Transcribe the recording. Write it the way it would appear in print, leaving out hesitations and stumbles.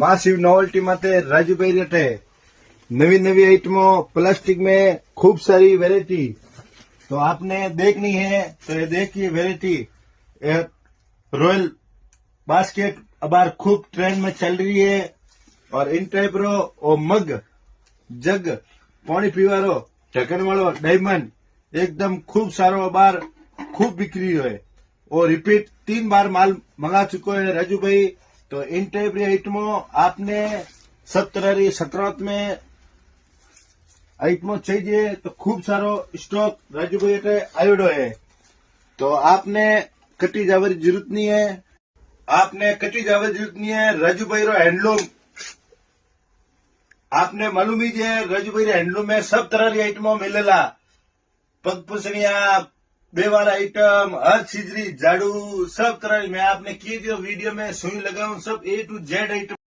Massive novelty माते राजू भाई रटे नवी नवी आइटमों प्लास्टिक में खूब सारी वैरायटी तो आपने देखनी है तो ये देखिए वैरायटी रॉयल बास्केट अबार खूब ट्रेंड में चल रही है और इन टाइप रो ओ मग जग पानी पीवारो ढक्कन वालो डायमंड एकदम खूब सारो अबार खूब बिक्री है और रिपीट 3 बार माल मंगा चुको है राजू भाई। तो इन टाइप री आइटमों आपने सब तरह री सतरत में आइटमों चाहिए तो खूब सारो स्टॉक राजू भाई अटे आयोडो है। तो आपने कटी जावर जरूरत नहीं है, आपने कटी जावर जरूरत नहीं है। राजू भाई रो हैंडलूम आपने मालूम ही है, राजू भाई रे हैंडलूम में सब तरह की आइटमों मिलेला, पग पुसनिया बेवार आइटम हर चीज री झाड़ू सब तरह मैं आपने की वीडियो में सुई लगाऊं सब A to Z आइटम